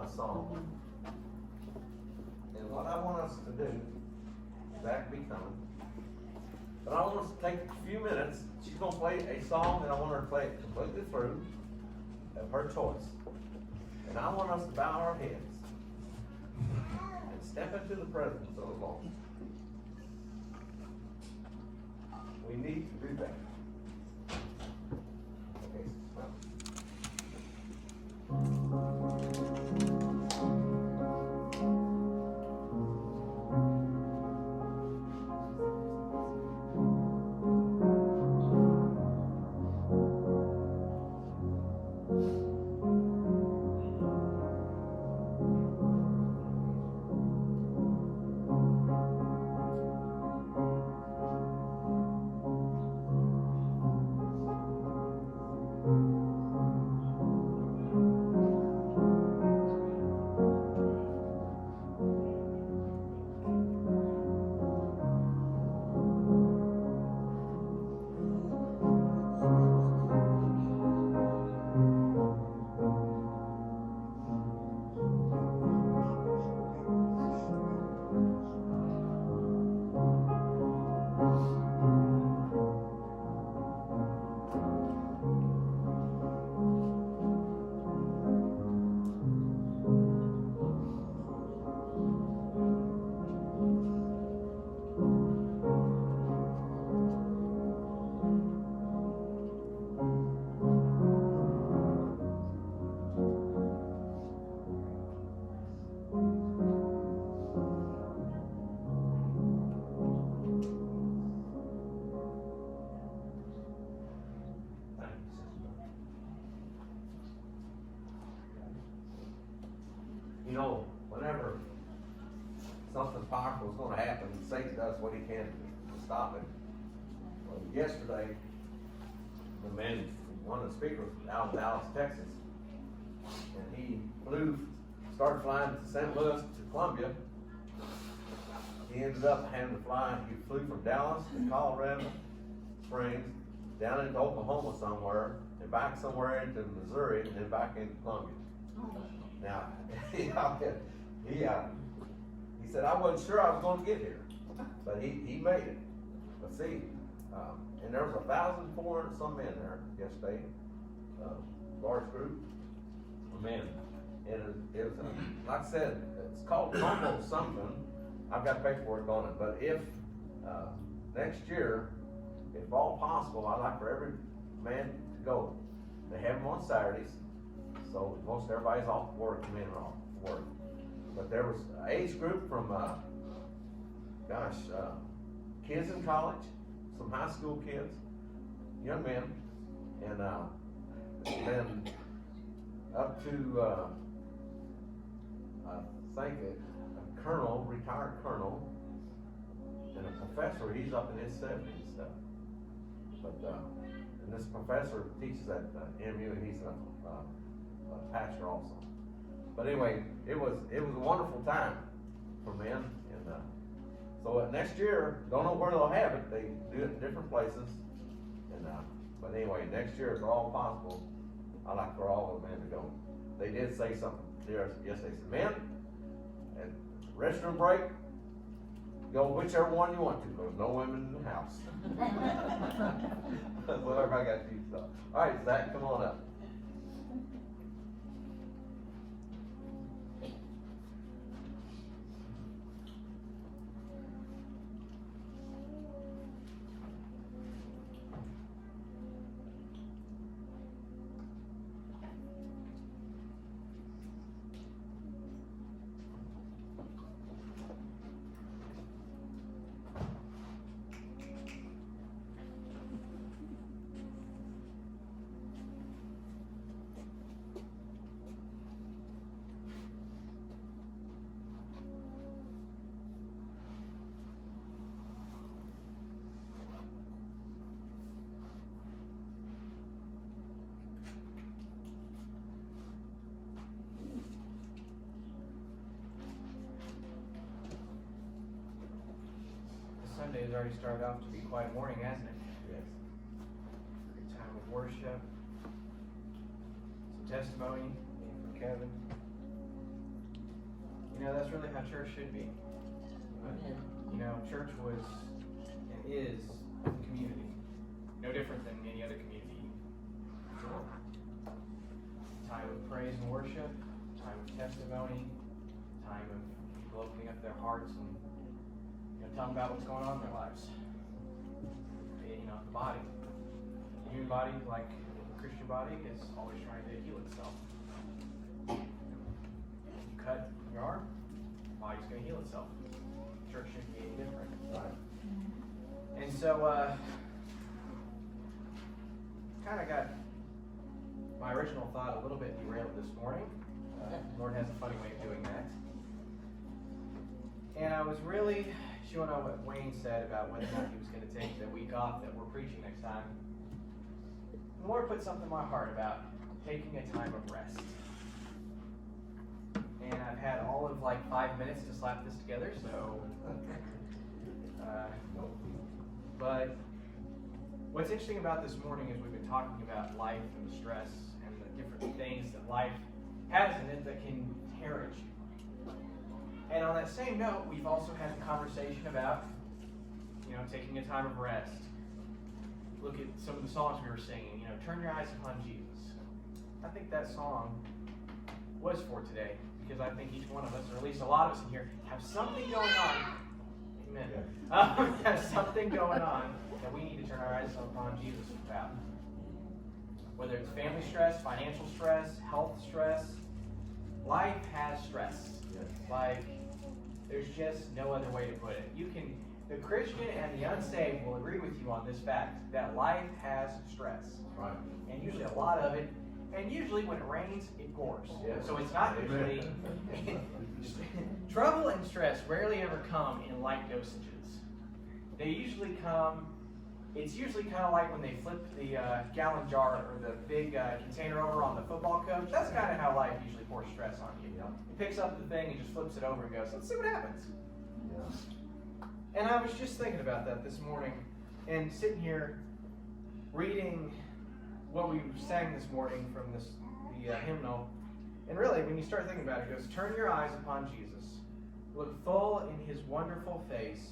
a song. And what I want us to do, Zach be coming, but I want us to take a few minutes. She's going to play a song, and I want her to play it completely through, of her choice. And I want us to bow our heads and step into the presence of the Lord. We need to do that. Okay, well. You know, whenever something powerful is going to happen, Satan does what he can to stop it. Well, yesterday, one of the speakers was out in Dallas, Texas, and he started flying to St. Louis to Columbia. He ended up having to fly. He flew from Dallas to Colorado Springs, down into Oklahoma somewhere, and back somewhere into Missouri, and then back into Columbia. Now, he said, I wasn't sure I was going to get here, but he made it. But see, and there was 1,400 some men there yesterday, large group of men. And it was, like I said, it's called Combo something. I've got paperwork on it, but if next year, if all possible, I'd like for every man to go. They have them on Saturdays. So most everybody's off work, the men are off work. But there was an age group from, kids in college, some high school kids, young men, and then up to, I think a colonel, retired colonel, and a professor. He's up in his 70s and stuff. But, and this professor teaches at MU, and he's a pastor also. But anyway, it was a wonderful time for men, and so next year, don't know where they'll have it. They do it in different places, and but anyway, next year, if at all possible, I'd like for all the men to go. They did say something there yesterday. They said, men, at restroom break, go whichever one you want to. There's no women in the house. That's what everybody got to do. So, all right, Zach, come on up. Sunday has already started off to be quiet morning, hasn't it? Yes. Good time of worship, some testimony from Kevin. That's really how church should be. Church was and is community. No different than any other community. Time of praise and worship, time of testimony, time of people opening up their hearts and telling about what's going on in their lives. The body. The human body, like the Christian body, is always trying to heal itself. You cut your arm, the body's going to heal itself. Church shouldn't be any different. Right. And so, kind of got my original thought a little bit derailed this morning. The Lord has a funny way of doing that. And I was really chewing on what Wayne said about whether or not he was going to take the week off that we're preaching next time. The Lord put something in my heart about taking a time of rest. And I've had all of 5 minutes to slap this together, so... but what's interesting about this morning is we've been talking about life and the stress and the different things that life has in it that can tear at you. And on that same note, we've also had a conversation about, taking a time of rest. Look at some of the songs we were singing, turn your eyes upon Jesus. I think that song was for today, because I think each one of us, or at least a lot of us in here, have something going on. Amen. Have something going on that we need to turn our eyes upon Jesus about. Whether it's family stress, financial stress, health stress, life has stress. There's just no other way to put it. The Christian and the unsaved will agree with you on this fact, that life has stress. Right. And usually a lot of it. And usually when it rains, it pours. Yes. So it's not usually... Trouble and stress rarely ever come in light dosages. They usually come... It's usually kind of like when they flip the gallon jar or the big container over on the football coach. That's kind of how life usually pours stress on you. Yeah. It picks up the thing and just flips it over and goes, let's see what happens. Yeah. And I was just thinking about that this morning and sitting here reading what we sang this morning from the hymnal. And really, when you start thinking about it, it goes, turn your eyes upon Jesus. Look full in his wonderful face.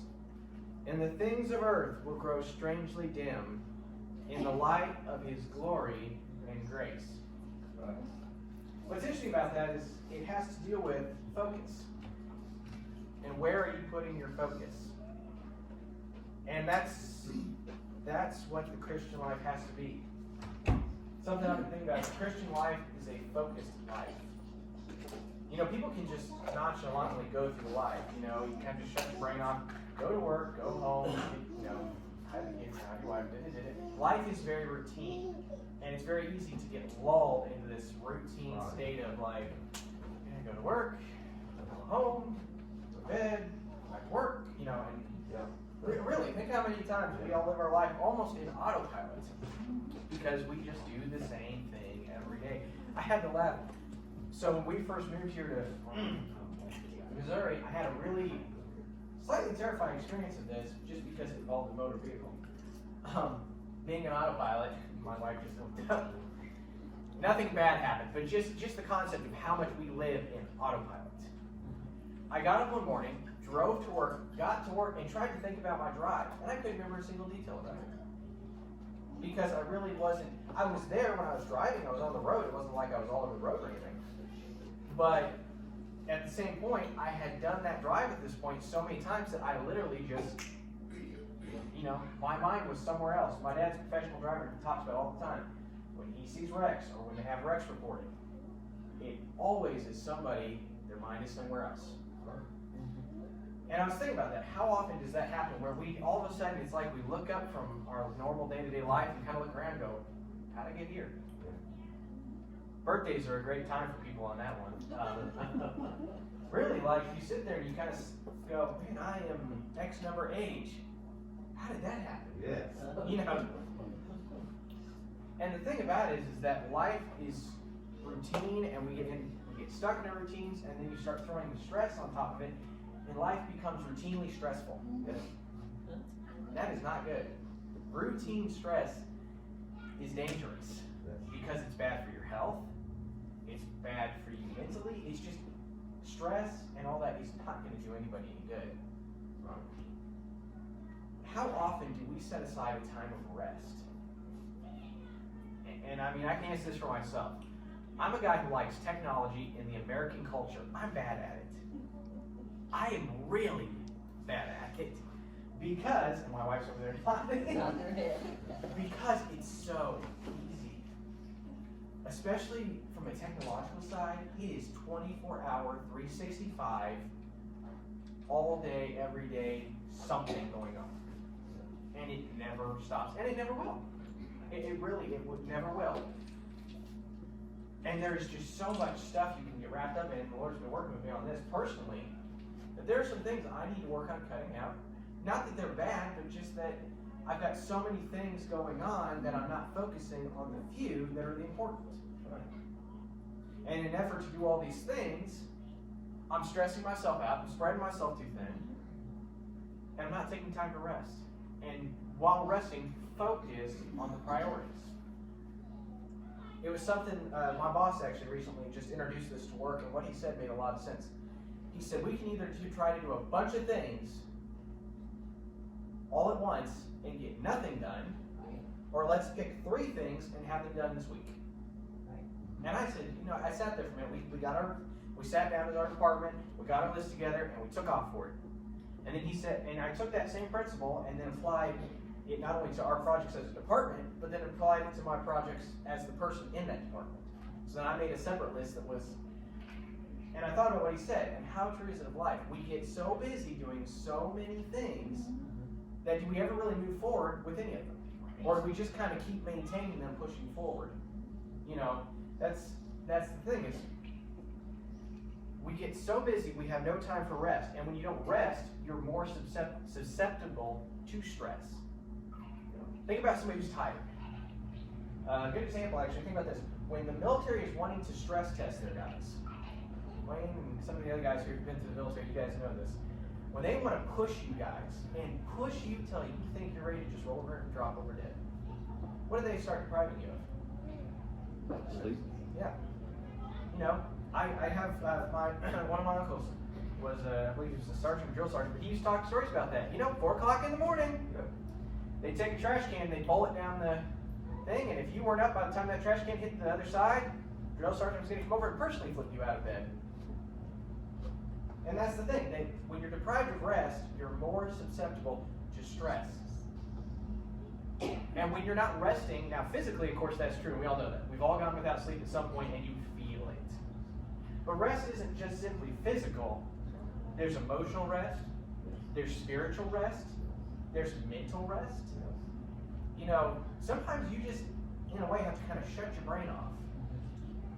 And the things of earth will grow strangely dim in the light of his glory and grace. Right. What's interesting about that is it has to deal with focus. And where are you putting your focus? And that's what the Christian life has to be. Something I've been thinking about, the Christian life is a focused life. People can just nonchalantly go through life. You kind of just shut your brain off, go to work, go home, have the kids, have your wife, Life is very routine, and it's very easy to get lulled into this routine state of go to work, go home, go to bed, go back to work, Really, think how many times we all live our life almost in autopilot because we just do the same thing every day. I had to laugh. So when we first moved here to Missouri, I had a really slightly terrifying experience of this just because it involved a motor vehicle. Being an autopilot, my wife just looked up. Nothing bad happened, but just the concept of how much we live in autopilot. I got up one morning, drove to work, got to work, and tried to think about my drive, and I couldn't remember a single detail about it. Because I really wasn't, I was there when I was driving, I was on the road, it wasn't like I was all over the road or anything. But at the same point, I had done that drive at this point so many times that I literally just, my mind was somewhere else. My dad's a professional driver, he talks about it all the time. When he sees wrecks, or when they have wrecks reported, it always is somebody, their mind is somewhere else. And I was thinking about that. How often does that happen where we, all of a sudden, it's like we look up from our normal day-to-day life and kind of look around and go, how'd I get here? Birthdays are a great time for people on that one. Really, you sit there and you kind of go, man, I am X number age. How did that happen? Yes. And the thing about it is that life is routine, and we get stuck in our routines, and then you start throwing the stress on top of it, and life becomes routinely stressful. That is not good. Routine stress is dangerous because it's bad for your health. It's bad for you mentally. It's just stress and all that is not going to do anybody any good. How often do we set aside a time of rest? And I mean, I can answer this for myself. I'm a guy who likes technology in the American culture. I'm bad at it. I am really bad at it because, and my wife's over there nodding, because it's so easy. Especially from a technological side, it is 24-hour, 365, all day, every day, something going on. And it never stops, and it never will. It never will. And there's just so much stuff you can get wrapped up in, and the Lord's been working with me on this personally, that there are some things I need to work on cutting out. Not that they're bad, but just that I've got so many things going on that I'm not focusing on the few that are the important. And in an effort to do all these things, I'm stressing myself out, I'm spreading myself too thin, and I'm not taking time to rest. And while resting, focus on the priorities. It was something, my boss actually recently just introduced this to work, and what he said made a lot of sense. He said, we can either try to do a bunch of things all at once and get nothing done, or let's pick 3 things and have them done this week. And I said, I sat there for a minute. We sat down as our department, we got our list together, and we took off for it. And then he said, and I took that same principle and then applied it not only to our projects as a department, but then applied it to my projects as the person in that department. So then I made a separate list that was, and I thought about what he said, and how true is it of life? We get so busy doing so many things that do we ever really move forward with any of them? Or do we just kind of keep maintaining them, pushing forward? That's the thing is, we get so busy, we have no time for rest. And when you don't rest, you're more susceptible to stress. Think about somebody who's tired. A good example, actually, think about this. When the military is wanting to stress test their guys, Wayne and some of the other guys who have been through the military, you guys know this. When they want to push you guys and push you till you think you're ready to just roll over and drop over dead, what do they start depriving you of? Sleep. Yeah. I have one of my uncles was, I believe he was a sergeant, drill sergeant, but he used to talk stories about that. 4 o'clock in the morning, they take a trash can, they bowl it down the thing, and if you weren't up by the time that trash can hit the other side, drill sergeant was going to come over and personally flip you out of bed. And that's the thing. When you're deprived of rest, you're more susceptible to stress. And when you're not resting, now physically, of course, that's true. And we all know that. We've all gone without sleep at some point, and you feel it. But rest isn't just simply physical. There's emotional rest. There's spiritual rest. There's mental rest. Sometimes you just, in a way, have to kind of shut your brain off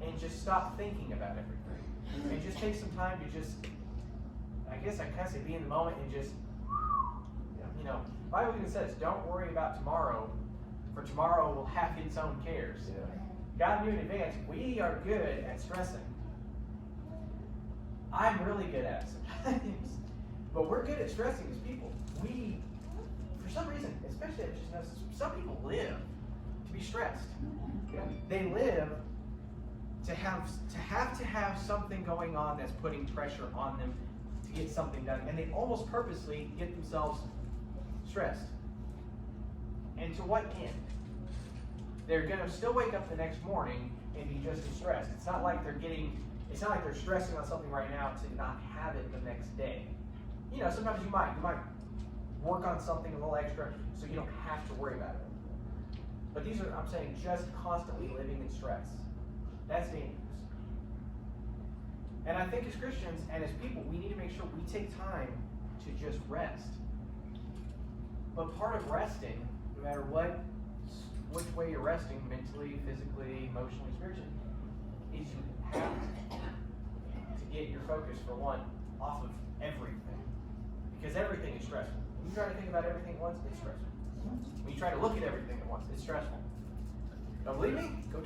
and just stop thinking about everything. And just take some time to just, I guess I kind of say, be in the moment and just, the Bible even says, don't worry about tomorrow, for tomorrow will have its own cares. God knew in advance, we are good at stressing. I'm really good at it sometimes. But we're good at stressing as people. We, for some reason, especially I just noticed, some people live to be stressed. They live to have something going on that's putting pressure on them to get something done. And they almost purposely get themselves stressed. And to what end? They're going to still wake up the next morning and be just as stressed. It's not like they're stressing on something right now to not have it the next day. Sometimes you might work on something a little extra so you don't have to worry about it. But these are, I'm saying, just constantly living in stress. That's dangerous. And I think as Christians and as people, we need to make sure we take time to just rest. But part of resting, no matter which way you're resting, mentally, physically, emotionally, spiritually, is you have to get your focus, for one, off of everything. Because everything is stressful. When you try to think about everything at once, it's stressful. When you try to look at everything at once, it's stressful. Don't believe me? Go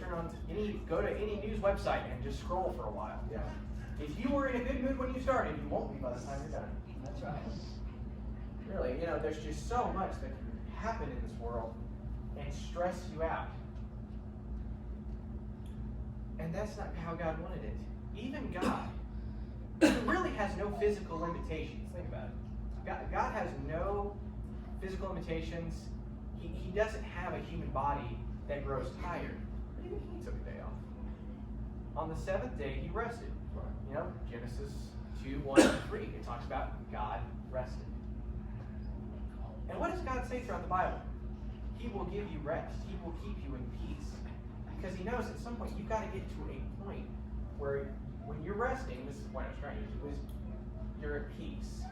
to any news website and just scroll for a while. Yeah. If you were in a good mood when you started, you won't be by the time you're done. That's right. Really, there's just so much that can happen in this world and stress you out. And that's not how God wanted it. Even God, He really has no physical limitations. Think about it. God has no physical limitations. He doesn't have a human body that grows tired. But even he took a day off. On the seventh day, he rested. You know, Genesis 2:1-3, it talks about God rested. And what does God say throughout the Bible? He will give you rest. He will keep you in peace. Because he knows at some point you've got to get to a point where when you're resting, this is the point I was trying to use, is you're at peace.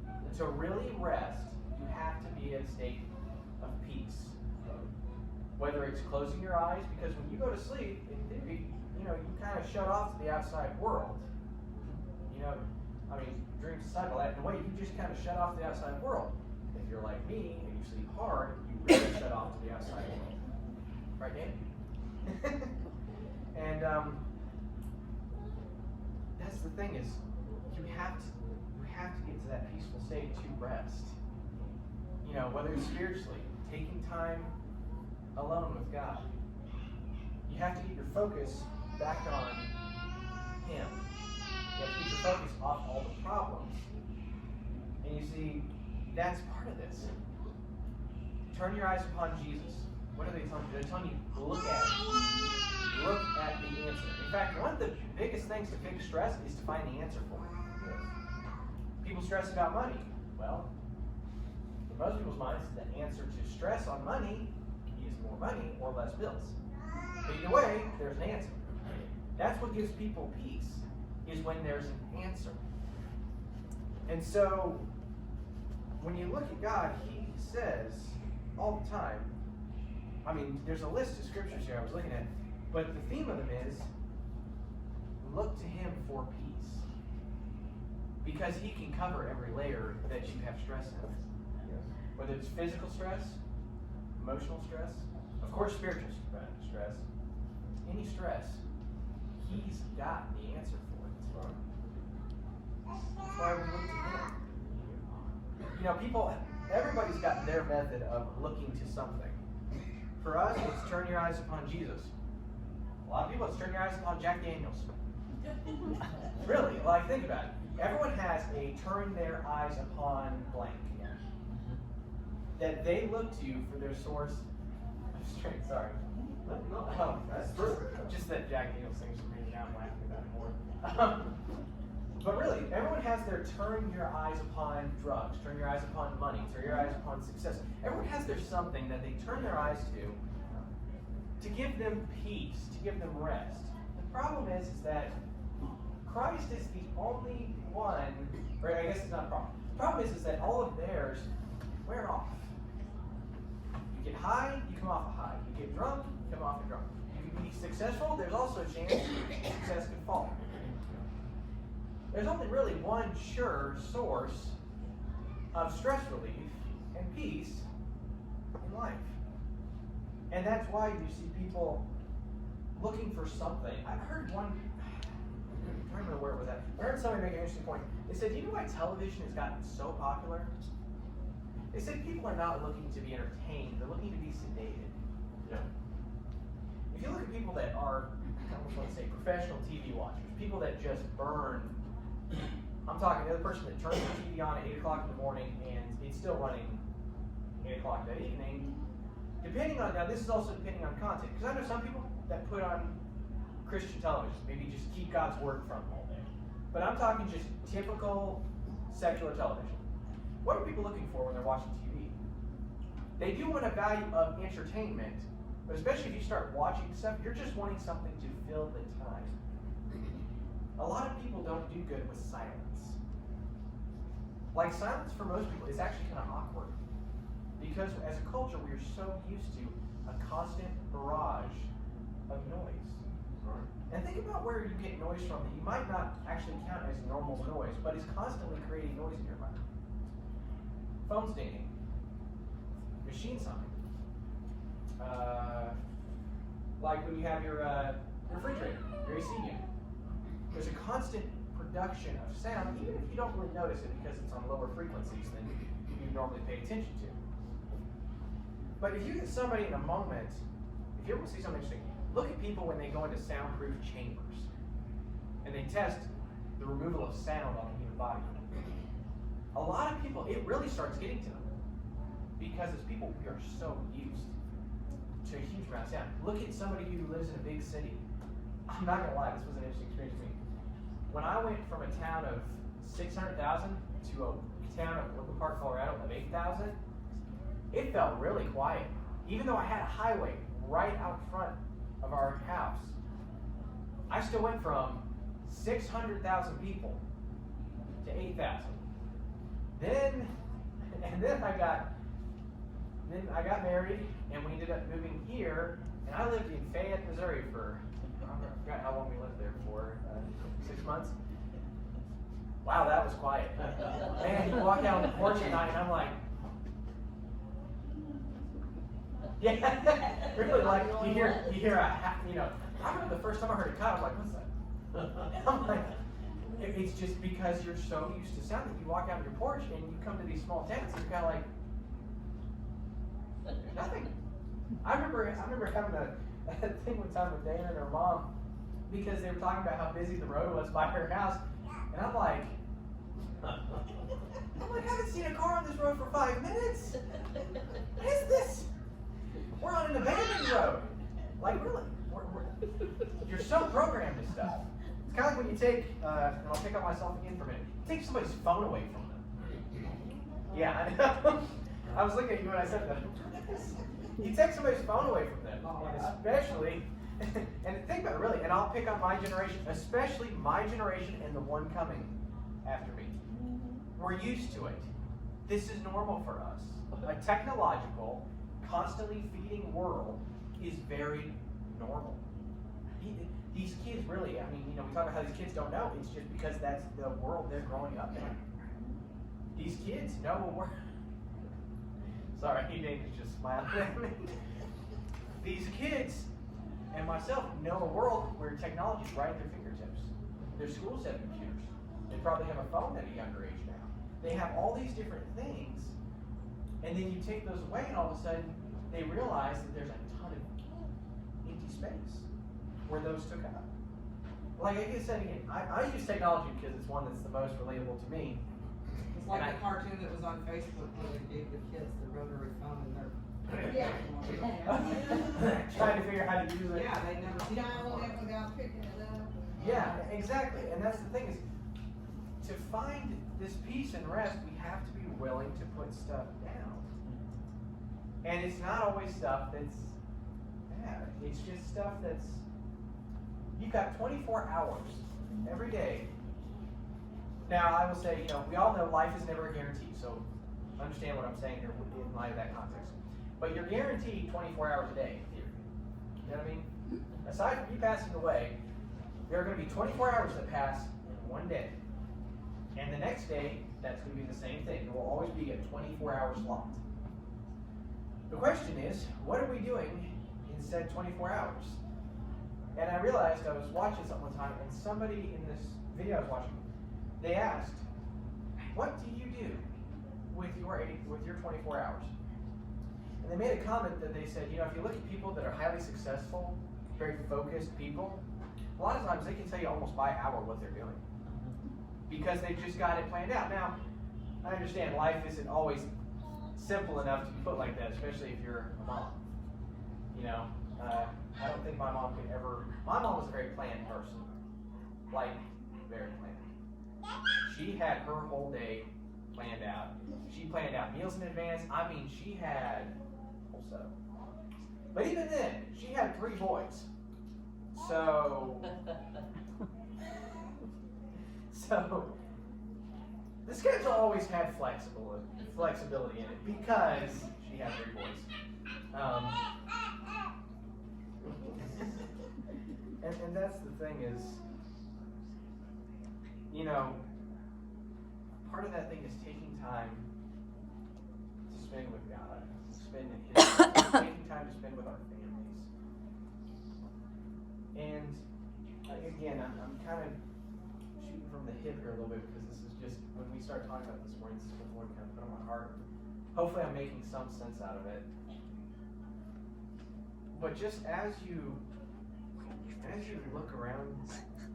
And to really rest, you have to be in a state of peace. Whether it's closing your eyes, because when you go to sleep, in theory, you kind of shut off to the outside world. Dreams cycle that in a way, you just kind of shut off the outside world. If you're like me and you sleep hard, you really shut off to the outside world. Right, Dan? And that's the thing is, you have to get to that peaceful state to rest. Whether it's spiritually, taking time alone with God. You have to get your focus back on Him. You have to get your focus off all the problems. And you see, that's part of this. Turn your eyes upon Jesus. What are they telling you? They're telling you, look at it. Look at the answer. In fact, one of the biggest things to fix stress is to find the answer for it. Yes. People stress about money. Well, in most people's minds, the answer to stress on money is more money or less bills. But either way, there's an answer. That's what gives people peace, is when there's an answer. And so, when you look at God, He says all the time, there's a list of scriptures here I was looking at, but the theme of them is, look to Him for peace. Because He can cover every layer that you have stress in. Yes. Whether it's physical stress, emotional stress, of course spiritual stress, any stress, He's got the answer for it. That's why we look to Him. Everybody's got their method of looking to something. For us, it's turn your eyes upon Jesus. A lot of people, it's turn your eyes upon Jack Daniels. Really, think about it. Everyone has a turn their eyes upon blank. That they look to for their source of strength. Sorry. Oh, that's true. Just that Jack Daniels thing for me, now I'm laughing about it more. But really, everyone has their turn your eyes upon drugs, turn your eyes upon money, turn your eyes upon success. Everyone has their something that they turn their eyes to give them peace, to give them rest. The problem is that Christ is the only one, or I guess it's not a problem. The problem is that all of theirs wear off. You get high, you come off a high. You get drunk, you come off a drunk. You can be successful, there's also a chance success could fall. There's only really one sure source of stress relief and peace in life. And that's why you see people looking for something. I heard one, I don't remember where it was at. I heard somebody make an interesting point. They said, do you know why television has gotten so popular? They said people are not looking to be entertained, they're looking to be sedated. Yeah. If you look at people that are, let's say, professional TV watchers, people that just burn, I'm talking the other person that turns the TV on at 8 o'clock in the morning and it's still running 8 o'clock that evening. Depending on, now this is also depending on content, because I know some people that put on Christian television, maybe just keep God's word from them all day. But I'm talking just typical secular television. What are people looking for when they're watching TV? They do want a value of entertainment, but especially if you start watching stuff, you're just wanting something to fill the time. A lot of people don't do good with silence. Silence for most people is actually kind of awkward. Because as a culture, we're so used to a constant barrage of noise. Right. And think about where you get noise from that you might not actually count as normal noise, but is constantly creating noise in your mind. Phones dinging, machine sounding, like when you have your refrigerator, your AC unit. There's a constant production of sound, even if you don't really notice it because it's on lower frequencies than you normally pay attention to. But if you get somebody in a moment, if you ever see something interesting, look at people when they go into soundproof chambers and they test the removal of sound on the human body. A lot of people, it really starts getting to them. Because as people, we are so used to a huge amount of sound. Look at somebody who lives in a big city. I'm not gonna lie, this was an interesting experience for me. When I went from a town of 600,000 to a town of Lincoln Park, Colorado of 8,000, it felt really quiet. Even though I had a highway right out front of our house, I still went from 600,000 people to 8,000. Then I got married, and we ended up moving here, and I lived in Fayette, Missouri for, I forgot how long we lived there for, 6 months. Wow, that was quiet. Man, you walk out on the porch at night, and I'm like, yeah, really, like, you hear I remember the first time I heard a cow, I was like, what's that? I'm like, it's just because you're so used to sound that you walk out on your porch and you come to these small towns and you're kind of like, there's nothing. I remember having a thing one time with Dana and her mom because they were talking about how busy the road was by her house, and I'm like, I haven't seen a car on this road for 5 minutes. What is this? We're on an abandoned road. Like, really? You're so programmed to stuff. It's kind of like when you take, and I'll pick on myself again for a minute, take somebody's phone away from them. Yeah, I know. I was looking at you when I said that. You take somebody's phone away from them, and especially, and think about it really, and I'll pick on my generation, especially my generation and the one coming after me. We're used to it. This is normal for us. A technological, constantly feeding world is very normal. These kids really, I mean, we talk about how these kids don't know. It's just because that's the world they're growing up in. These kids know what we're... Sorry, David's just smiling at me. These kids and myself know a world where technology is right at their fingertips. Their schools have computers. They probably have a phone at a younger age now. They have all these different things, and then you take those away, and all of a sudden, they realize that there's a ton of empty space where those took up. Like I said again, I use technology because it's one that's the most relatable to me. It's like the cartoon that was on Facebook where they gave the kids the rotary phone in their trying to figure out how to use it. Yeah, they never Dial it without picking it up. Yeah, exactly. And that's the thing is, to find this peace and rest, we have to be willing to put stuff down. And it's not always stuff that's bad. It's just stuff that's, you've got 24 hours every day. Now, I will say, we all know life is never a guarantee, so understand what I'm saying here in light of that context. But you're guaranteed 24 hours a day, in theory. You know what I mean? Aside from you passing away, there are going to be 24 hours that pass in one day. And the next day, that's going to be the same thing. There will always be a 24-hour slot. The question is, what are we doing in said 24 hours? And I realized I was watching something one time, and somebody in this video I was watching, they asked, what do you do with your 24 hours? And they made a comment that they said, if you look at people that are highly successful, very focused people, a lot of times they can tell you almost by hour what they're doing. Because they've just got it planned out. Now, I understand life isn't always simple enough to be put like that, especially if you're a mom. I don't think my mom could ever, my mom was a very planned person. Like, very planned. She had her whole day planned out. She planned out meals in advance. I mean, she had a whole setup. But even then, she had 3 boys. So the schedule always had flexibility in it because she had 3 boys. And that's the thing is, part of that thing is taking time to spend with God, taking time to spend with our families. And again, I'm kind of shooting from the hip here a little bit because this is just, when we start talking about this morning, this is what the Lord kind of put on my heart. Hopefully I'm making some sense out of it. But just as you look around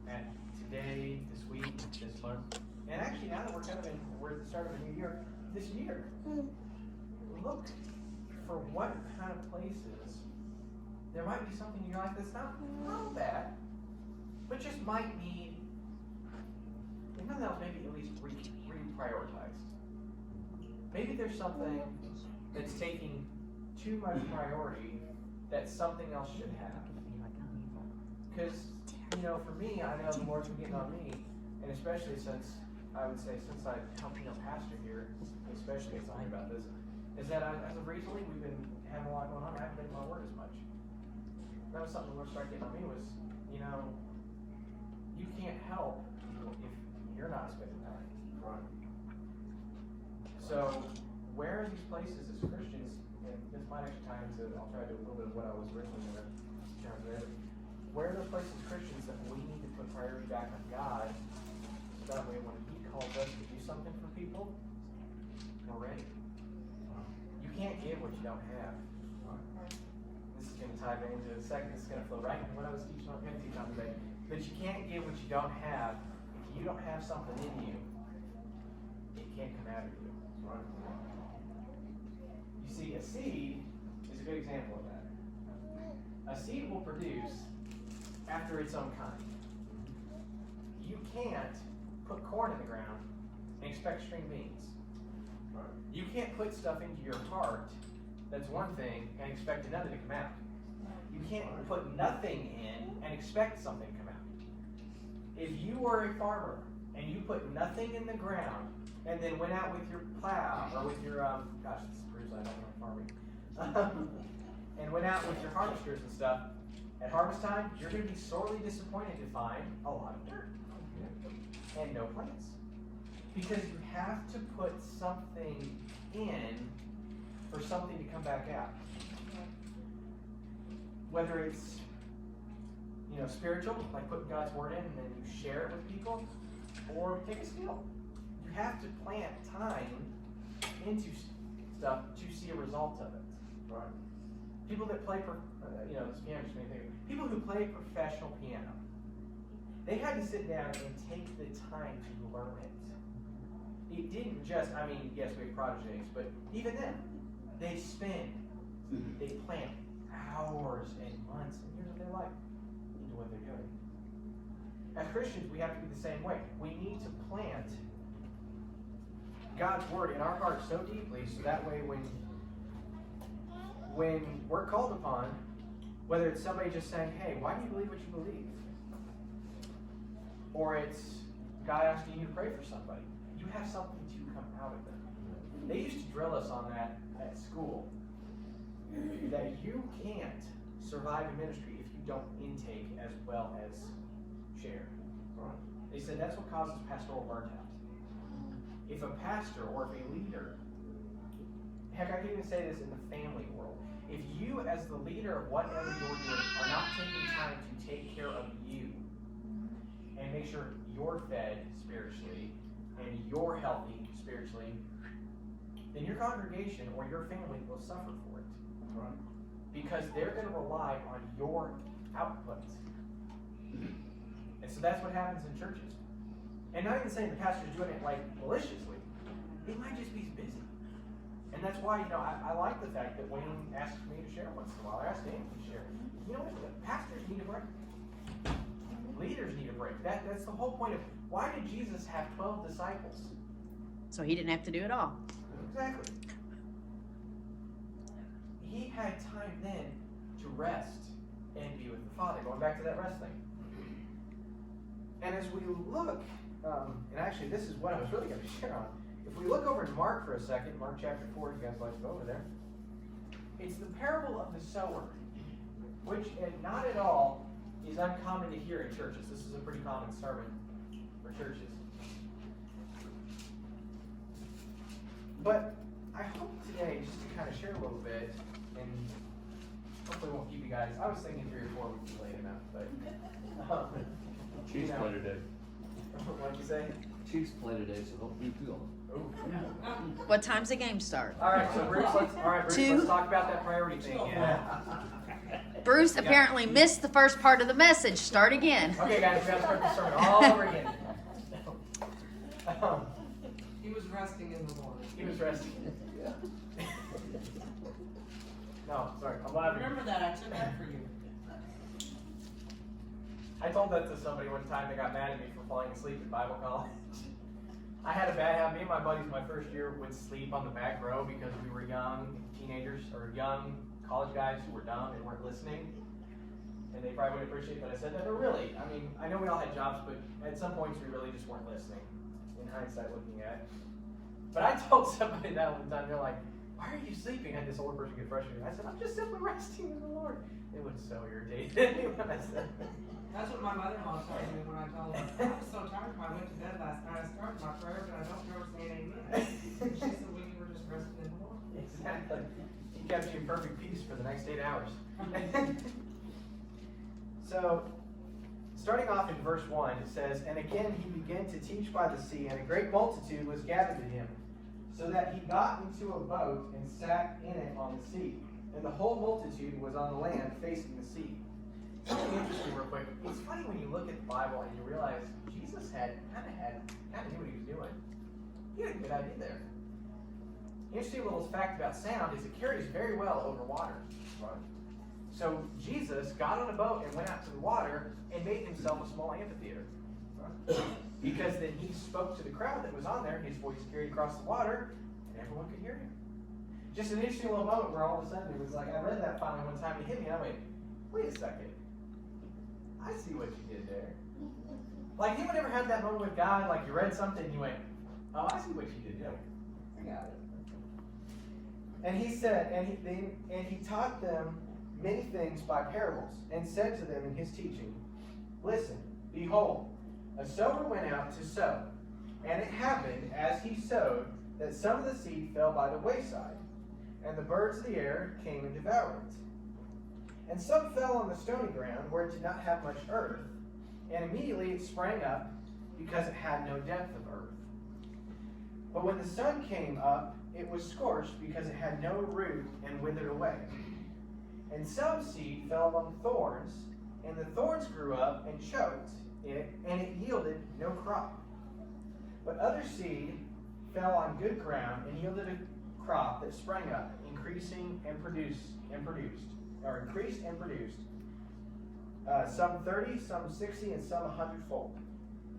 at today, this week, this month, and actually now that we're at the start of a new year, this year, look for what kind of places there might be something in your life that's not bad, but just might need, if nothing else, maybe at least reprioritized. Maybe there's something that's taking too much priority that something else should have. Because, for me, I know the Lord's been getting on me, and especially since I've helped pastor here, especially talking about this, is that as of recently, we've been having a lot going on. I haven't been in my word as much. That was something the Lord started getting on me was, you can't help people if you're not spending time. Right. So, where are these places as Christians, and this might actually tie into, I'll try to do a little bit of what I was originally going to share there. Where are those places as Christians that we need to put priority back on God, so that way when He calls us to do something for people, we're ready. You can't give what you don't have. This is going to tie right into a second. This is going to flow right into what I was teaching on today. But you can't give what you don't have. If you don't have something in you, it can't come out of you. You see, a seed is a good example of that. A seed will produce after its own kind. You can't put corn in the ground and expect string beans. You can't put stuff into your heart that's one thing and expect another to come out. You can't put nothing in and expect something to come out. If you were a farmer and you put nothing in the ground and then went out with your plow or with your gosh, this is Bruce, I don't know farming. And went out with your harvesters and stuff, at harvest time, you're going to be sorely disappointed to find a lot of dirt and no plants. Because you have to put something in for something to come back out. Whether it's, spiritual, like putting God's word in and then you share it with people, or take a skill. You have to plant time into stuff to see a result of it. Right. People that play, this piano just made me think. People who play professional piano, they had to sit down and take the time to learn it. It didn't just, yes, we have prodigies, but even then, they plant hours and months and years of their life into what they're doing. As Christians, we have to be the same way. We need to plant God's word in our hearts so deeply so that way when we're called upon, whether it's somebody just saying, hey, why do you believe what you believe? Or it's God asking you to pray for somebody. You have something to come out of them. They used to drill us on that at school. That you can't survive in ministry if you don't intake as well as share. They said that's what causes pastoral burnout. If a pastor or if a leader, heck, I can even say this in the family world, if you as the leader of whatever you're doing are not taking time to take care of you and make sure you're fed spiritually and you're healthy spiritually, then your congregation or your family will suffer for it. Right. Because they're going to rely on your output. And so that's what happens in churches. And not even saying the pastor's doing it maliciously. He might just be busy. And that's why, I like the fact that Wayne asks me to share once in a while. I ask him to share. You know what? Pastors need a break. Leaders need a break. That's the whole point of why did Jesus have 12 disciples? So he didn't have to do it all. Exactly. He had time then to rest and be with the Father. Going back to that rest thing. And as we look, and actually this is what I was really going to share on. If we look over in Mark for a second, Mark chapter 4, if you guys like to go over there. It's the parable of the sower, which not at all is uncommon to hear in churches. This is a pretty common sermon for churches. But I hope today, just to kind of share a little bit, and hopefully won't keep you guys, I was thinking 3 or 4 would be late enough, but Chiefs play today. what'd you say? Chiefs play today, so don't be too long. What time's the game start? All right, so Bruce, let's Two. talk about that priority thing. Yeah. Bruce apparently missed the first part of the message. Start again. Okay, guys, we gotta start the sermon all over again. He was resting in the Lord. He was resting. No, sorry, I'm laughing. Remember that, I took that for you. I told that to somebody one time. They got mad at me for falling asleep in Bible college. I had a bad habit. Me and my buddies my first year would sleep on the back row because we were young teenagers or young college guys who were dumb and weren't listening. And they probably would appreciate that I said that. But really, I mean, I know we all had jobs, but at some points we really just weren't listening. In hindsight, looking at it. But I told somebody that one time. They're like, "Why are you sleeping?" I had this older person get frustrated. I said, "I'm just simply resting in the Lord." It was so irritated when I said that. That's what my mother-in-law told me when I told her, I was so tired when I went to bed last night. I started my prayer, but I don't remember saying amen. And she said, well, you were just resting in the Lord. Exactly. He kept you in perfect peace for the next 8 hours. So, starting off in verse 1, it says, "And again he began to teach by the sea, and a great multitude was gathered to him, so that he got into a boat and sat in it on the sea. And the whole multitude was on the land facing the sea." Something interesting real quick. It's funny when you look at the Bible and you realize Jesus kind of knew what he was doing. He had a good idea there. Interesting little fact about sound is it carries very well over water. Right? So Jesus got on a boat and went out to the water and made himself a small amphitheater. Right? Because then he spoke to the crowd that was on there, his voice carried across the water, and everyone could hear him. Just an interesting little moment where all of a sudden it was like, I read that finally one time and it hit me, and I went, wait a second. I see what you did there. Like, anyone ever had that moment with God, like you read something and you went, oh, I see what you did there. I got it. And he said, and he taught them many things by parables, and said to them in his teaching, listen, behold, a sower went out to sow. And it happened, as he sowed, that some of the seed fell by the wayside, and the birds of the air came and devoured it. And some fell on the stony ground, where it did not have much earth, and immediately it sprang up, because it had no depth of earth. But when the sun came up, it was scorched, because it had no root, and withered away. And some seed fell among thorns, and the thorns grew up and choked it, and it yielded no crop. But other seed fell on good ground, and yielded a crop that sprang up, increased and produced, some 30, some 60, and some 100-fold.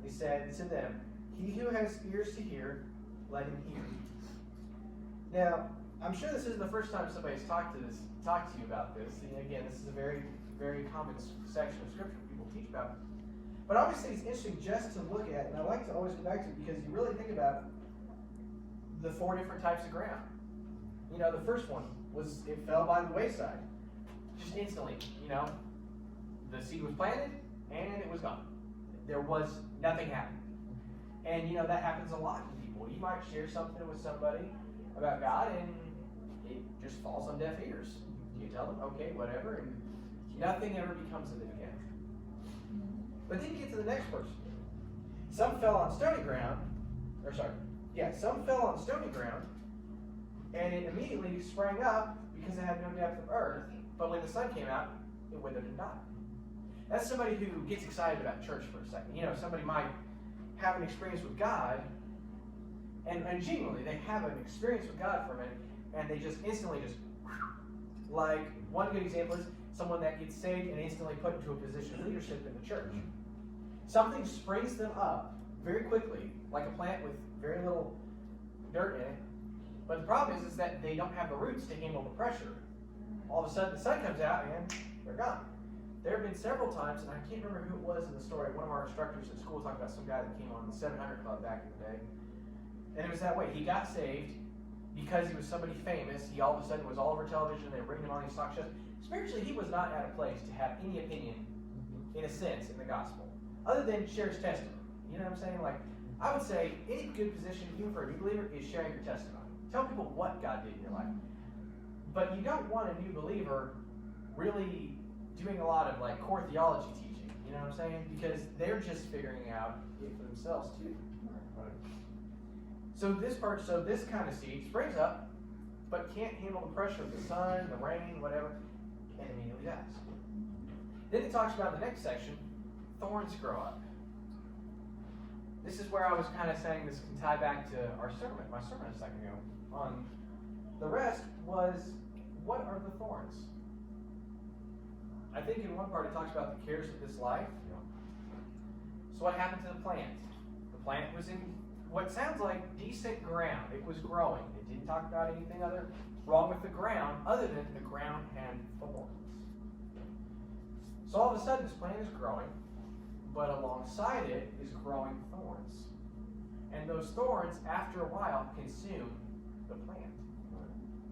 He said to them, he who has ears to hear, let him hear. Now, I'm sure this isn't the first time somebody's talked to you about this. And again, this is a very, very common section of scripture people teach about. But obviously it's interesting just to look at, and I like to always go back to it because you really think about the 4 different types of ground. You know, the first one was it fell by the wayside. Just instantly, the seed was planted and it was gone. There was nothing happened. And that happens a lot to people. You might share something with somebody about God and it just falls on deaf ears. You tell them, okay, whatever, and nothing ever becomes of it again. But then you get to the next person. Some fell on stony ground, some fell on stony ground, and it immediately sprang up because it had no depth of earth. But when the sun came out, it withered and died. That's somebody who gets excited about church for a second. Somebody might have an experience with God, and genuinely, they have an experience with God for a minute, and they just instantly like, one good example is someone that gets saved and instantly put into a position of leadership in the church. Something springs them up very quickly, like a plant with very little dirt in it. But the problem is that they don't have the roots to handle the pressure. All of a sudden, the sun comes out and they're gone. There have been several times, and I can't remember who it was in the story. One of our instructors at school talked about some guy that came on the 700 Club back in the day. And it was that way. He got saved because he was somebody famous. He all of a sudden was all over television. They were bringing him on these talk shows. Spiritually, he was not at a place to have any opinion, in a sense, in the gospel, other than share his testimony. You know what I'm saying? Like, I would say any good position, even for a new believer, is sharing your testimony. Tell people what God did in your life. But you don't want a new believer really doing a lot of like core theology teaching. You know what I'm saying? Because they're just figuring out it for themselves too. So this kind of seed springs up, but can't handle the pressure of the sun, the rain, whatever, and immediately dies. Then it talks about the next section, thorns grow up. This is where I was kind of saying this can tie back to my sermon a second ago. On the rest was, what are the thorns? I think in one part it talks about the cares of this life. So what happened to the plant? The plant was in what sounds like decent ground. It was growing. It didn't talk about anything other wrong with the ground other than the ground had thorns. So all of a sudden this plant is growing, but alongside it is growing thorns. And those thorns, after a while, consume the plant.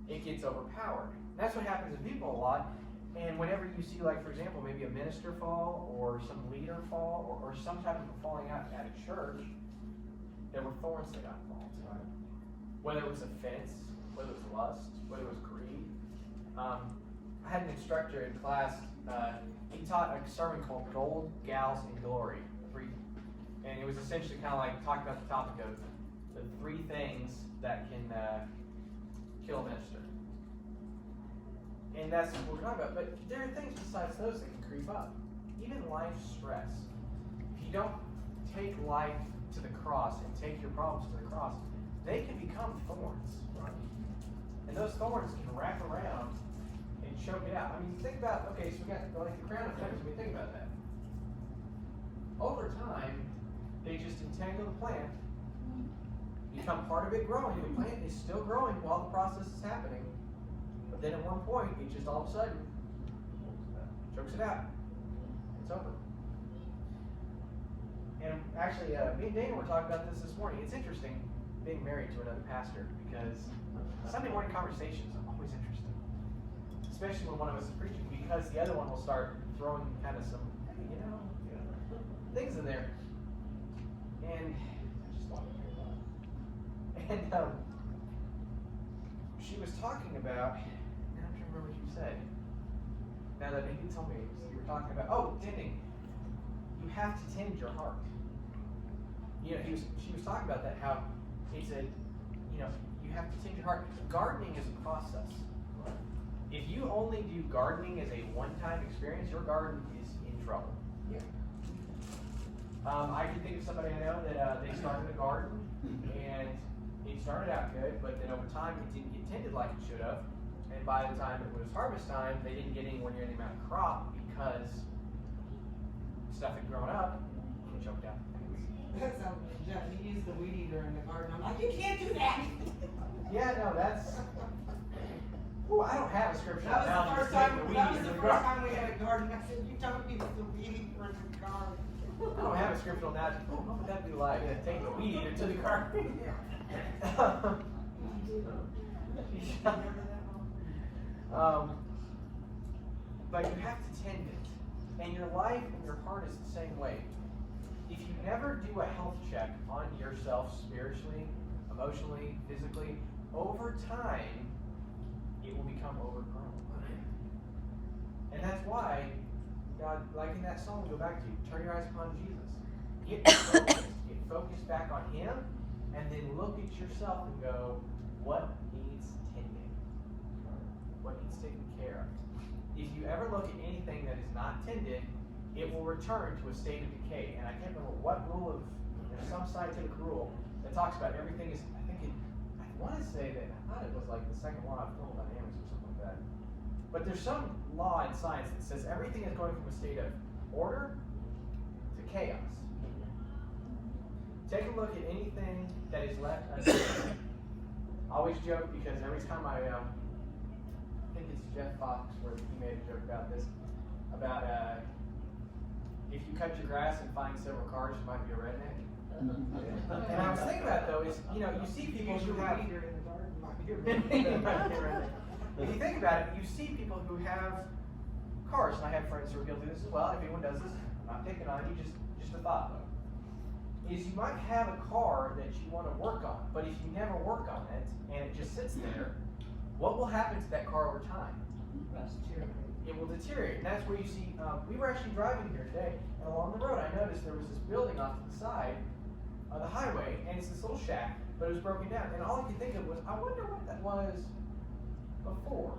It gets overpowered. That's what happens to people a lot. And whenever you see, like, for example, maybe a minister fall or some leader fall or some type of falling out at a church, there were thorns that got involved. Whether it was offense, whether it was lust, whether it was greed. I had an instructor in class, he taught a sermon called Gold, Gals, and Glory. And it was essentially kind of like talking about the topic of the three things that can kill a minister. And that's what we're talking about. But there are things besides those that can creep up. Even life stress. If you don't take life to the cross and take your problems to the cross, they can become thorns. And those thorns can wrap around and choke it out. I mean, think about, okay, so we got like the crown of thorns. We think about that. Over time, they just entangle the plant, become part of it growing. The plant is still growing while the process is happening. But then at one point, it just all of a sudden chokes it out. It's over. And actually, me and Dana were talking about this morning. It's interesting being married to another pastor because Sunday morning conversations are always interesting. Especially when one of us is preaching, because the other one will start throwing kind of some, things in there. And I just want to hear that. And she was talking about, I don't remember what you said. Now that you told me, you were talking about, tending. You have to tend your heart. She was talking about that, how it's you have to tend your heart. Gardening is a process. If you only do gardening as a one-time experience, your garden is in trouble. Yeah. I can think of somebody I know that they started a garden, and it started out good, but then over time it didn't get tended like it should have. And by the time it was harvest time, they didn't get anywhere near the amount of crop because stuff had grown up and choked out. That's how Jeff, he used the weed eater in the garden. I'm like, you can't do that. Yeah, no, that's. Ooh, I don't have a scripture. That was the first time. We That was the first time we had a garden. I said, you told me the weed eater in the garden. I don't have a scriptural analogy. Ooh, what would that be like? Take the weed eater to the garden. But you have to tend it. And your life and your heart is the same way. If you never do a health check on yourself spiritually, emotionally, physically, over time, it will become overgrown. And that's why God, like in that song we go back to, turn your eyes upon Jesus. Get focused back on Him, and then look at yourself and go, what needs tending? What needs taken care of? If you ever look at anything that is not tended, it will return to a state of decay. And I can't remember what rule of, there's some scientific rule that talks about everything is, I want to say that, I thought it was like the second law of thermodynamics or something like that. But there's some law in science that says everything is going from a state of order to chaos. Take a look at anything that is left undone. I always joke because every time I think it's Jeff Fox where he made a joke about this, about if you cut your grass and find several cars, you might be a redneck. And I was thinking about though is, you see people who have. If you think about it, you see people who have cars, and I have friends who are guilty of this as well. If anyone does this, I'm not picking on you, just a thought though. Is you might have a car that you want to work on, but if you never work on it and it just sits there, what will happen to that car over time? It will deteriorate. And that's where you see, we were actually driving here today, and along the road I noticed there was this building off to the side of the highway, and it's this little shack, but it was broken down. And all I could think of was, I wonder what that was before.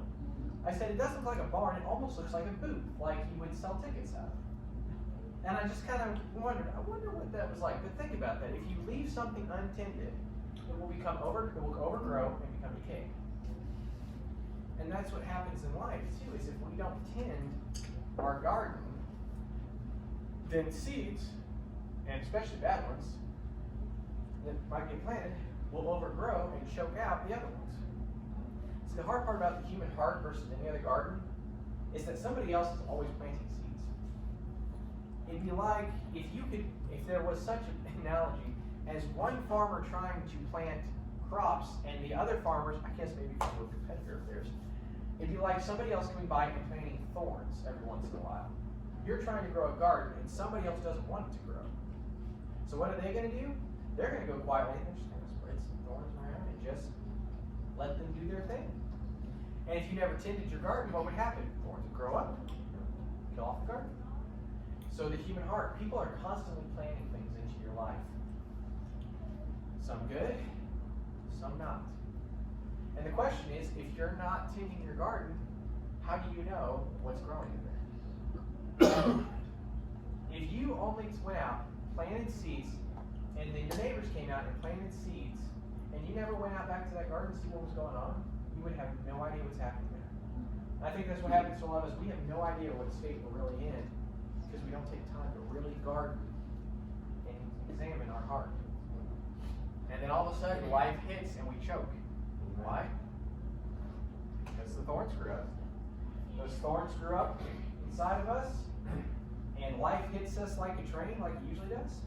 I said, it doesn't look like a barn, it almost looks like a booth, like you would sell tickets out of. And I just kind of wondered, I wonder what that was like. But think about that. If you leave something untended, it will overgrow and become decayed. And that's what happens in life too, is if we don't tend our garden, then seeds, and especially bad ones, that might get planted, will overgrow and choke out the other ones. So the hard part about the human heart versus any other garden is that somebody else is always planting seeds. It'd be like if there was such an analogy as one farmer trying to plant crops and the other farmers, I guess maybe from a competitor of theirs, it'd be like somebody else coming by and planting thorns every once in a while. You're trying to grow a garden and somebody else doesn't want it to grow. So what are they going to do? They're going to go quietly and they're just going to spread some thorns around and just let them do their thing. And if you never tended your garden, what would happen? Thorns would grow up, kill off the garden. So the human heart, people are constantly planting things into your life. Some good, some not. And the question is, if you're not tending your garden, how do you know what's growing in there? If you only went out, planted seeds, and then your neighbors came out and planted seeds, and you never went out back to that garden to see what was going on, you would have no idea what's happening there. And I think that's what happens to a lot of us. We have no idea what state we're really in because we don't take time to really garden and examine our heart. And then all of a sudden life hits and we choke. Why? Because the thorns grew up. Those thorns grew up inside of us, and life hits us like a train, like it usually does.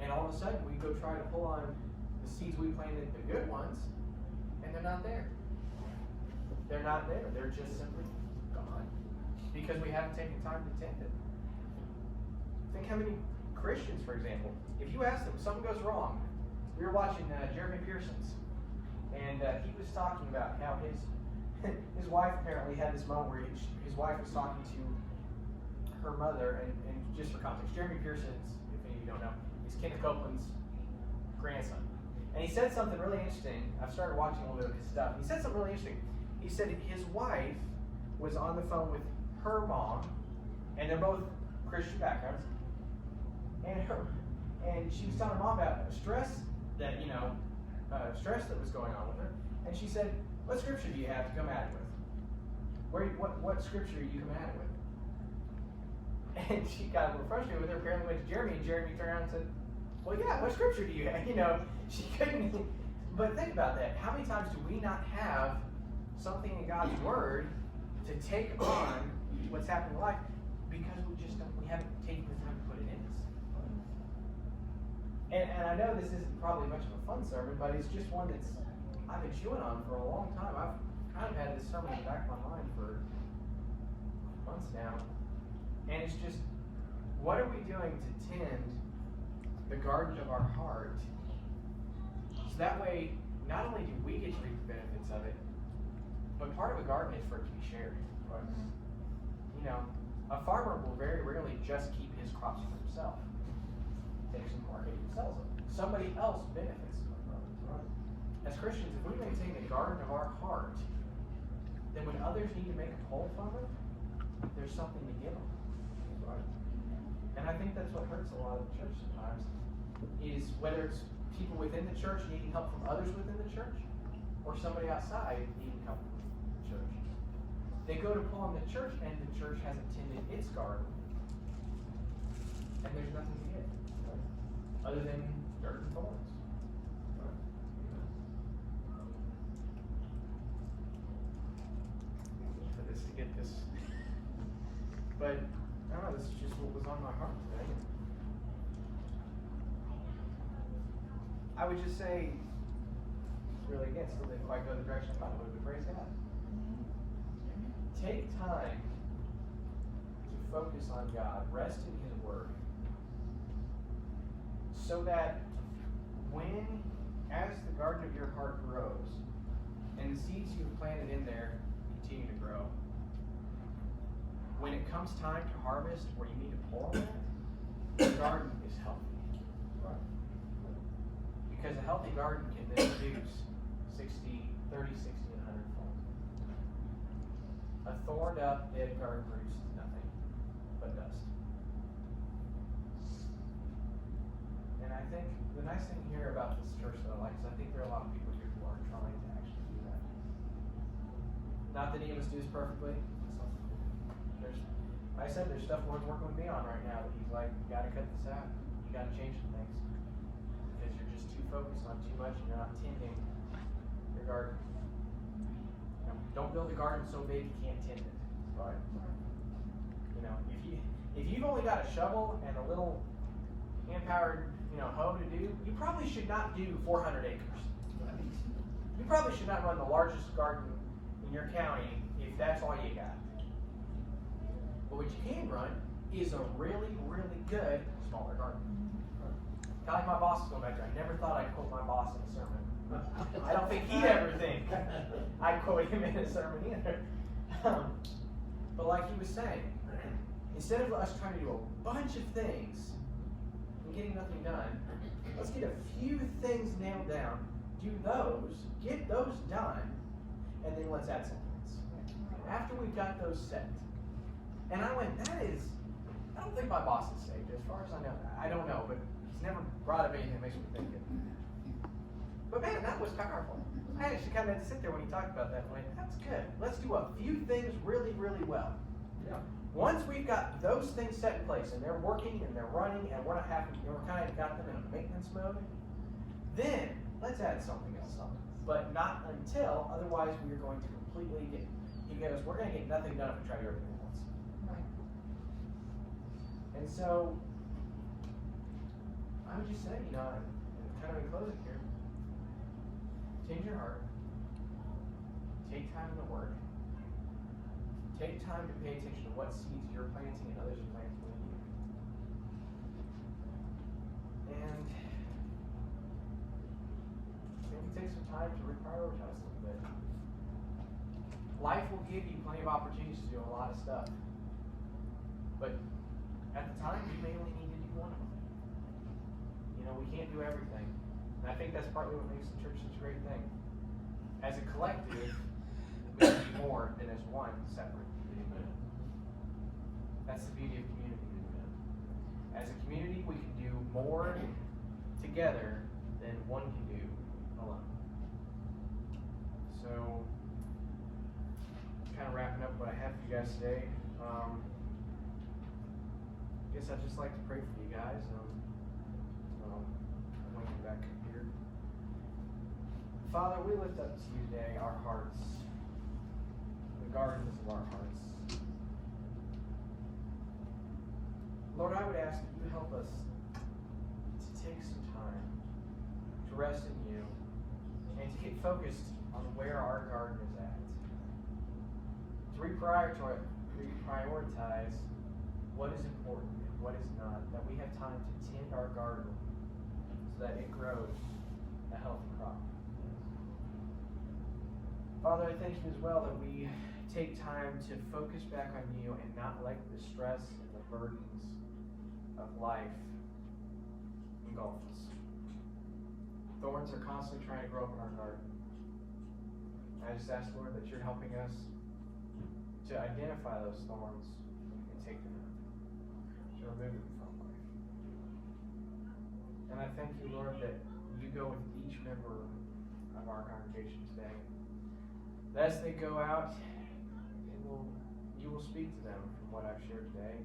And all of a sudden we go try to pull on the seeds we planted, the good ones, and they're not there. They're not there. They're just simply gone because we haven't taken time to tend it. Think how many Christians, for example, if you ask them, something goes wrong. We were watching Jeremy Pearson's, and he was talking about how his wife apparently had this moment where his wife was talking to her mother, and just for context, Jeremy Pearson's, if any of you don't know, is Kenneth Copeland's grandson. And he said something really interesting. I've started watching a little bit of his stuff. He said something really interesting. He said his wife was on the phone with her mom, and they're both Christian backgrounds, and she was telling her mom about stress that was going on with her. And she said, "What scripture do you have to come at it with? What scripture are you coming at it with?" And she got a little frustrated with her. Apparently went to Jeremy, and Jeremy turned around and said, "Well, yeah, what scripture do you have?" She couldn't. But think about that. How many times do we not have something in God's Word to take on what's happening in life because we haven't taken the time to put it in us? And I know this isn't probably much of a fun sermon, but it's just one that's I've been chewing on for a long time. I've kind of had this sermon in the back of my mind for months now. And it's just, what are we doing to tend the garden of our heart? So that way, not only do we get to reap the benefits of it, but part of a garden is for it to be shared. Right? A farmer will very rarely just keep his crops for himself. Takes them to market and sells them. Somebody else benefits from it. Right? As Christians, if we maintain the garden of our heart, then when others need to make a pull from it, there's something to give them. Right? And I think that's what hurts a lot of the church sometimes, is whether it's people within the church needing help from others within the church, or somebody outside needing help from the church. They go to pull on the church, and the church hasn't tended its garden, and there's nothing to get, other than dirt and thorns. For this to get this, but I don't know. This is just what was on my heart today. I would just say, really again, still didn't quite go the direction I thought it would, but praise God. Take time to focus on God, rest in His Word, so that as the garden of your heart grows, and the seeds you've planted in there continue to grow, when it comes time to harvest, or you need to pull on that, the garden is healthy. Right? Because a healthy garden can then produce 30, 60, and 100 fold. A thorned up, dead garden produces nothing but dust. And I think the nice thing here about this church that I like is I think there are a lot of people here who are trying to actually do that. Not that any of us do this perfectly. Like I said, there's stuff Lord's working with me on right now that he's like, you gotta cut this out. You gotta change some things. Because you're just too focused on too much and you're not tending your garden. You know, don't build a garden so big you can't tend it. Right. You know, if you've only got a shovel and a little hand-powered, hoe to do, you probably should not do 400 acres. You probably should not run the largest garden in your county if that's all you got. But what you can run is a really, really good smaller garden. Kind of like my boss is going back there. I never thought I'd quote my boss in a sermon. I don't think he'd ever think I'd quote him in a sermon either. But like he was saying, instead of us trying to do a bunch of things and getting nothing done, let's get a few things nailed down, do those, get those done, and then let's add something else. After we've got those set. And I went, I don't think my boss is saved, as far as I know. I don't know, but he's never brought up anything that makes me think it. But man, that was powerful. I actually kind of had to sit there when he talked about that and went, that's good. Let's do a few things really, really well. Yeah. Once we've got those things set in place and they're working and they're running and we're not having, we're kind of got them in a maintenance mode, then let's add something else on. But not until, otherwise we are going to completely get, he goes, we're going to get nothing done if we try to do everything once. And so, I would just say, and kind of in closing here, change your heart, take time in the work, take time to pay attention to what seeds you're planting and others are planting with you. And maybe take some time to reprioritize a little bit. Life will give you plenty of opportunities to do a lot of stuff. But at the time, you may only need to do one of them. We can't do everything. And I think that's partly what makes the church such a great thing. As a collective, we can do more than as one separate. Amen. That's the beauty of community. Amen. As a community, we can do more together than one can do alone. So, kind of wrapping up what I have for you guys today. I guess I'd just like to pray for you guys. I'm looking back up here. Father, we lift up to you today our hearts, the gardens of our hearts. Lord, I would ask that you help us to take some time to rest in you and to get focused on where our garden is at. To reprioritize what is important and what is not, that we have time to tend our garden so that it grows a healthy crop. Father, I thank you as well that we take time to focus back on you and not let the stress and the burdens of life engulf us. Thorns are constantly trying to grow up in our garden. I just ask, Lord, that you're helping us to identify those thorns and take them out, to remove them from life. And I thank you, Lord, that you go with each member of our congregation today. That as they go out, you will speak to them from what I've shared today.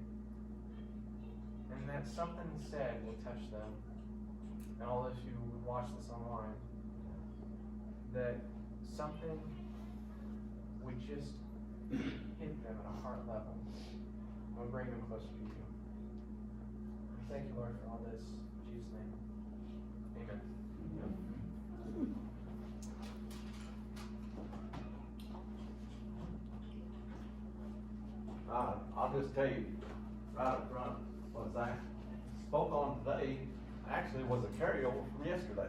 And that something said will touch them. And all those who watch this online, that something would just hit them at a heart level and would bring them closer to you. Thank you, Lord, for all this. In Jesus' name. Amen. I'll just tell you right up front, what Zach spoke on today actually was a carryover from yesterday.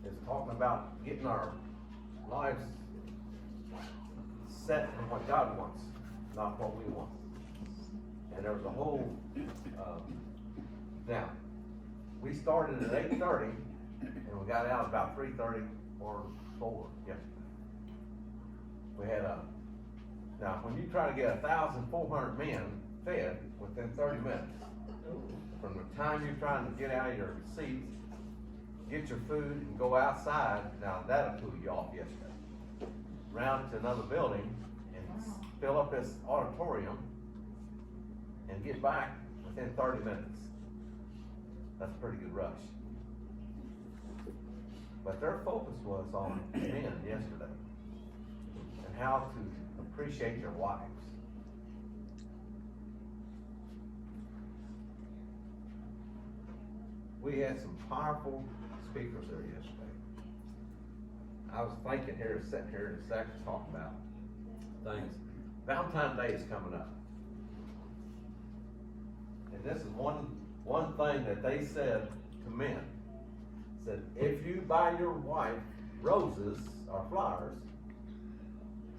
It's talking about getting our lives set in what God wants, not what we want. And there was a whole, now, we started at 8:30 and we got out about 3:30 or 4 yesterday. we had now when you try to get 1,400 men fed within 30 minutes, from the time you're trying to get out of your seats, get your food and go outside, now that'll cool you off yesterday. Round to another building and fill up this auditorium and get back within 30 minutes. That's a pretty good rush. But their focus was on men yesterday and how to appreciate their wives. We had some powerful speakers there yesterday. I was thinking here, sitting here, and Zach was talking about things. Valentine's Day is coming up. And this is one thing that they said to men. Said, if you buy your wife roses or flowers,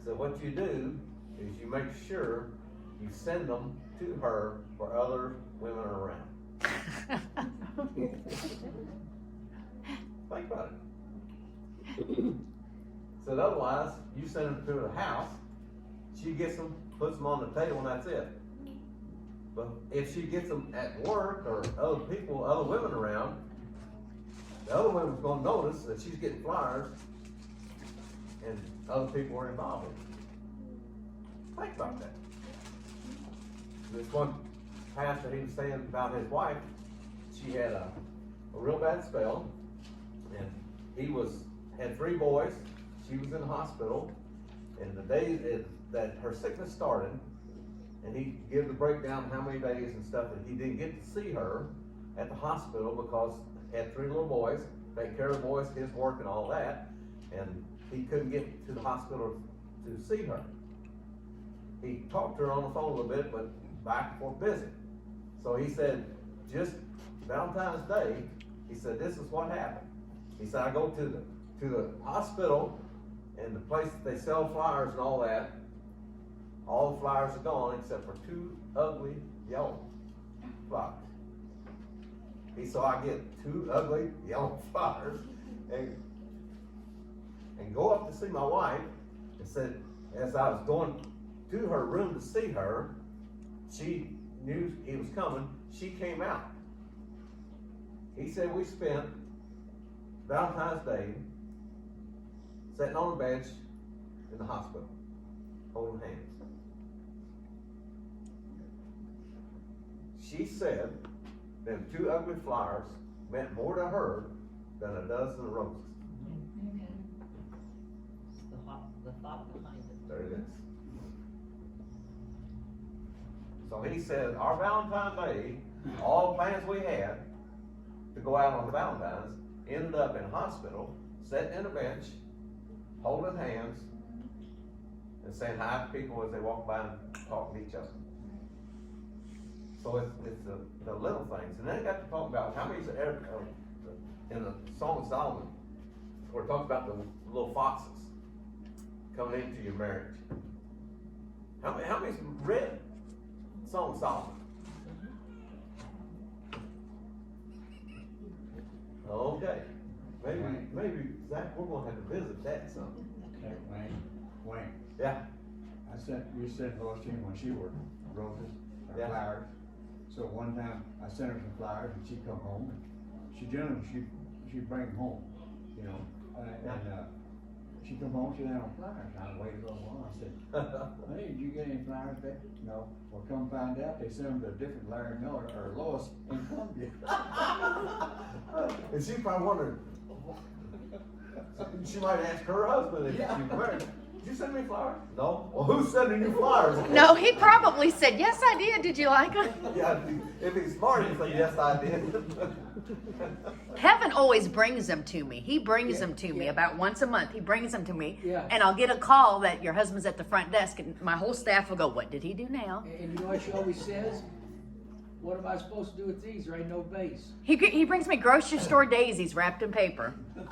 so what you do is you make sure you send them to her where other women are around. Think about it. So otherwise, you send them to the house, she gets them, puts them on the table, and that's it. But if she gets them at work or other people, other women around, the other woman's gonna notice that she's getting flowers and other people are involved in it. Think about that. This one pastor, he was saying about his wife, she had a real bad spell, and he had 3 boys, she was in the hospital, and the day that her sickness started, and he gave the breakdown how many days and stuff, and he didn't get to see her at the hospital because he had 3 little boys, take care of the boys, his work and all that, and he couldn't get to the hospital to see her. He talked to her on the phone a little bit, but back and forth busy. So he said, just Valentine's Day, he said, this is what happened. He said, I go to the hospital and the place that they sell flowers and all that, all the flowers are gone except for 2 ugly yellow flowers. He said, I get 2 ugly yellow flowers and go up to see my wife, and said, as I was going to her room to see her, she knew he was coming, she came out. He said we spent Valentine's Day sitting on a bench in the hospital, holding hands. She said them 2 ugly flowers meant more to her than a dozen roses. The thought behind it. There it is. So he said, our Valentine's Day, all the plans we had to go out on Valentine's ended up in a hospital, sitting in a bench, holding hands, and saying hi to people as they walk by and talking to each other. So it's the little things. And then he got to talk about how many's in the Song of Solomon, where it talks about the little foxes coming into your marriage. How many's read Song of Solomon? Okay. Maybe Zach, we're gonna have to visit that some. Okay, Wayne. Yeah. You sent Lois in when she worked, roses, Yeah. flowers. So one time I sent her some flowers and she come home and she generally, she'd bring them home, you know, and she come home, she had on flowers, and I waited a little while, I said, hey, did you get any flowers back? No. Well, come find out, they sent them to a different Larry Miller, or Lois in Columbia. And she probably wondered, she might ask her husband if she married. Did you send me flowers? No. Well, who's sending you flowers? No, he probably said, yes, I did. Did you like them? Yeah, if he's smart, he'd say, yes, I did. Kevin always brings them to me. He brings them to me about once a month. He brings them to me. Yeah. And I'll get a call that your husband's at the front desk, and my whole staff will go, what did he do now? And you know what she always says? What am I supposed to do with these? There ain't no base. He brings me grocery store daisies wrapped in paper. And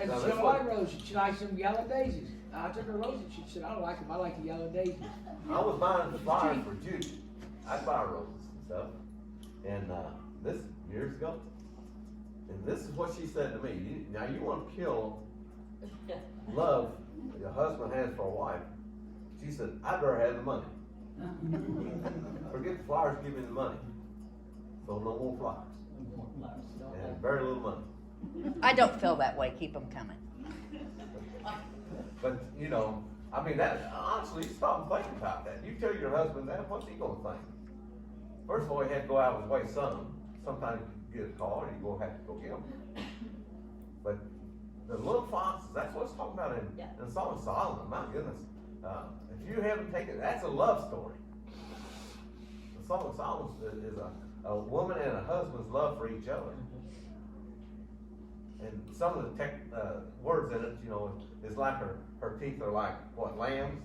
Now, she this don't one- like roses. She likes them yellow daisies. I took her roses. She said, I don't like them. I like the yellow daisies. I was buying the flowers for Judy. I'd buy roses and stuff. And this years ago. And this is what she said to me. Now you want to kill love the husband has for a wife, she said, I'd rather have the money. Forget the flowers, give me the money. So no more flowers. And very little money. I don't feel that way. Keep them coming. But, you know, I mean, that, honestly, stop and think about that. You tell your husband that, what's he gonna think? First of all, he had to go out of his way some. Sometimes you get a call and you have to go get them. But the little foxes, that's what it's talking about in Song of Solomon. My goodness. If you haven't taken, that's a love story. The Song of Solomon is a woman and a husband's love for each other. And some of the words in it, you know, is like her teeth are like, what, lambs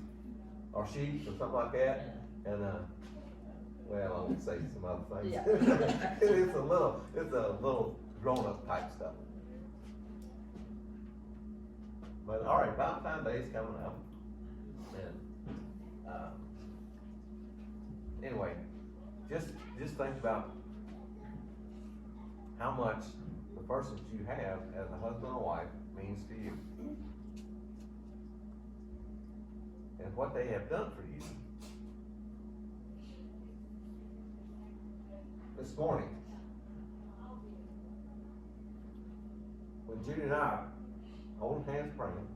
or sheep or something like that. And, well, I won't say some other things. Yeah. It's a little grown-up type stuff. But all right, Valentine's Day is coming up. And anyway, just think about how much the person that you have as a husband or wife means to you. And what they have done for you. This morning, when Judy and I holding hands praying,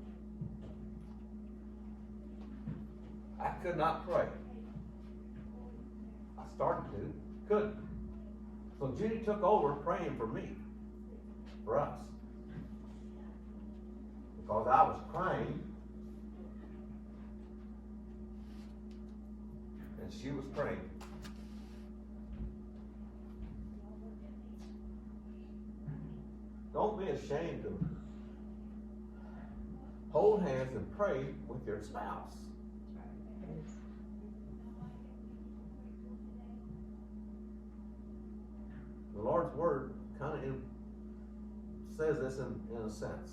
I could not pray. I started to, couldn't. So Judy took over praying for me, for us. Because I was crying, and she was praying. Don't be ashamed to hold hands and pray with your spouse. The Lord's Word kind of says this in a sense.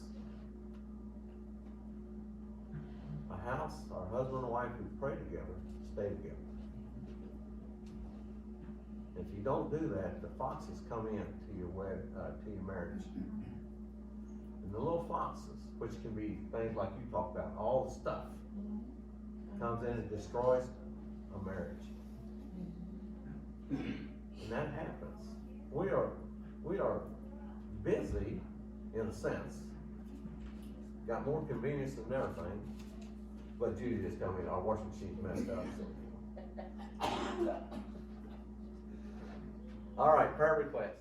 A house, or husband and wife who pray together, stay together. If you don't do that, the foxes come in to your marriage. And the little foxes, which can be things like you talked about, all the stuff, comes in and destroys a marriage. And that happens. We are busy in a sense. Got more convenience than everything. But Judy just told me our washing machine's messed up. So. All right, prayer request.